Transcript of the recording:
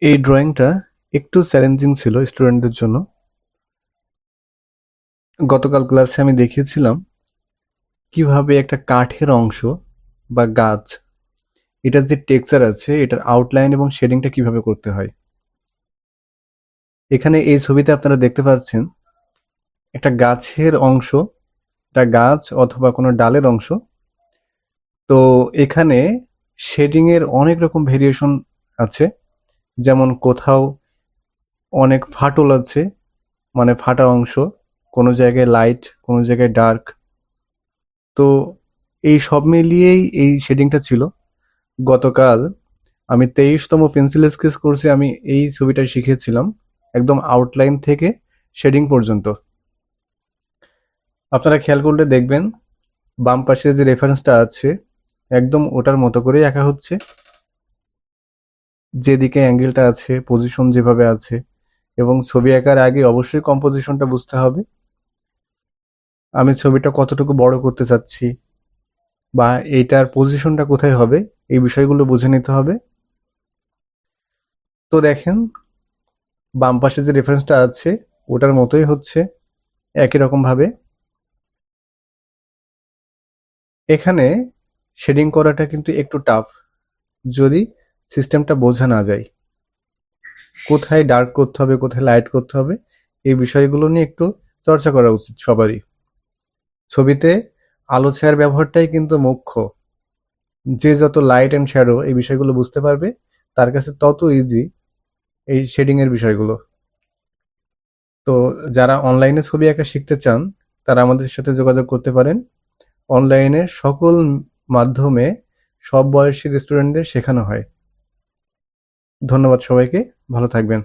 এই ড্রয়িংটা একটু চ্যালেঞ্জিং ছিল স্টুডেন্টদের জন্য। গতকাল ক্লাসে আমি দেখিয়েছিলাম কিভাবে একটা কাঠের অংশ বা গাছ, এটার যে টেক্সচার আছে এটার আউটলাইন এবং শেডিংটা কিভাবে করতে হয়। এখানে এই ছবিতে আপনারা দেখতে পাচ্ছেন একটা গাছের অংশ, একটা গাছ অথবা কোনো ডালের অংশ। তো এখানে শেডিং এর অনেক রকম ভেরিয়েশন আছে, যেমন কোথাও অনেক ফাটল আছে, মানে ফাটা অংশ, কোনো জায়গায় লাইট, কোনো জায়গায় ডার্ক। তো এই সব মিলিয়েই এই শেডিংটা ছিল। গতকাল আমি 23তম পেন্সিল স্কেচ কোর্সে আমি এই ছবিটা শিখিয়েছিলাম, একদম আউটলাইন থেকে শেডিং পর্যন্ত। আপনারা খেয়াল করলে দেখবেন বাম পাশে যে রেফারেন্সটা আছে একদম ওটার মতো করেই আঁকা হচ্ছে, যেদিকে অ্যাঙ্গেলটা আছে, পজিশন যেভাবে আছে। এবং ছবি আঁকার আগে অবশ্যই কম্পোজিশনটা বুঝতে হবে, আমি ছবিটা কতটুকু বড় করতে চাচ্ছি বা এইটার পজিশনটা কোথায় হবে, এই বিষয়গুলো বুঝে নিতে হবে। তো দেখেন বাম পাশে যে রেফারেন্সটা আছে ওটার মতোই হচ্ছে একই রকম ভাবে। এখানে শেডিং করাটা কিন্তু একটু টাফ, যদি সিস্টেমটা বোঝা না যায়, কোথায় ডার্ক করতে হবে কোথায় লাইট করতে হবে, এই বিষয়গুলো নিয়ে একটু চর্চা করা উচিত সবারই। ছবিতে আলো ছায়ার ব্যবহারটাই কিন্তু মুখ্য। যে যত লাইট অ্যান্ড শ্যাডো এই বিষয়গুলো বুঝতে পারবে, তার কাছে তত ইজি এই শেডিং এর বিষয়গুলো। তো যারা অনলাইনে ছবি আঁকা শিখতে চান তারা আমাদের সাথে যোগাযোগ করতে পারেন। অনলাইনে সকল মাধ্যমে সব বয়সী স্টুডেন্টদের শেখানো হয়। ধন্যবাদ সবাইকে, ভালো থাকবেন।